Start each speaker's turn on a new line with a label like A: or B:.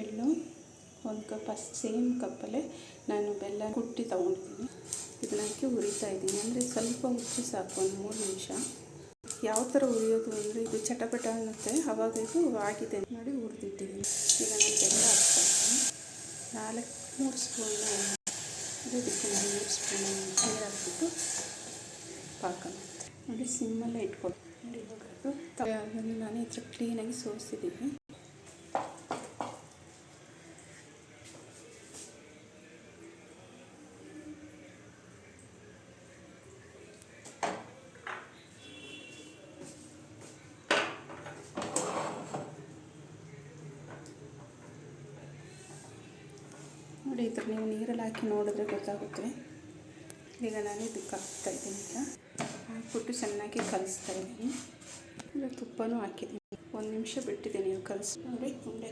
A: ಎಳ್ಳು, 1 ಕಪ್ ಅಷ್ಟು ಸೇಮ್ ಕಪ್ಪಲ್ಲೇ ನಾನು ಬೆಲ್ಲ ಕುಟ್ಟಿ ತೊಗೊಂಡಿದ್ದೀನಿ. ಇದನ್ನ ಹಾಕಿ ಹುರಿತಾ ಇದ್ದೀನಿ. ಅಂದರೆ ಸ್ವಲ್ಪ ಉಪ್ಪು ಸಾಕು, ಒಂದು 3 ನಿಮಿಷ. ಯಾವ ಥರ ಹುರಿಯೋದು ಅಂದರೆ ಇದು ಚಟಪಟ ಅನ್ನುತ್ತೆ. ಆವಾಗ ಇದು ಆಗಿದೆ ನೋಡಿ, ಹುರಿದಿಟ್ಟಿದ್ದೀನಿ. ಈಗ ನಾನು ಬೆಲ್ಲ ಹಾಕ್ತಾಯಿದ್ದೀನಿ. 3 ಸ್ಪೂನ್ ಇದಕ್ಕೆ 3 ಸ್ಪೂನ್ ನೀರು ಹಾಕ್ಬಿಟ್ಟು ಪಾಕ ನೋಡಿ ಸಿಮ್ಮಲ್ಲೇ ಇಟ್ಕೊಟ್ಟು ನೋಡಿ. ಇವಾಗ ಅದನ್ನು ನಾನು ಈ ಥರ ಕ್ಲೀನಾಗಿ ಸೋಸಿದ್ದೀನಿ. ನೋಡಿ ಈ ಥರ ನೀವು ನೀರಲ್ಲಿ ಹಾಕಿ ನೋಡಿದ್ರೆ ಗೊತ್ತಾಗುತ್ತೆ. ಈಗ ನಾನು ಇದಕ್ಕೆ ಹಾಕ್ತಾಯಿದ್ದೀನಿ. ಈಗ ಹಾಕ್ಬಿಟ್ಟು ಚೆನ್ನಾಗಿ ಕಲಿಸ್ತಾ ಇದ್ದೀನಿ. ಈಗ ತುಪ್ಪನೂ ಹಾಕಿದ್ದೀನಿ. 1 ನಿಮಿಷ ಬಿಟ್ಟಿದ್ದೀನಿ. ನೀವು ಕಲಿಸಿ ನೋಡಿ. ಉಂಡೆ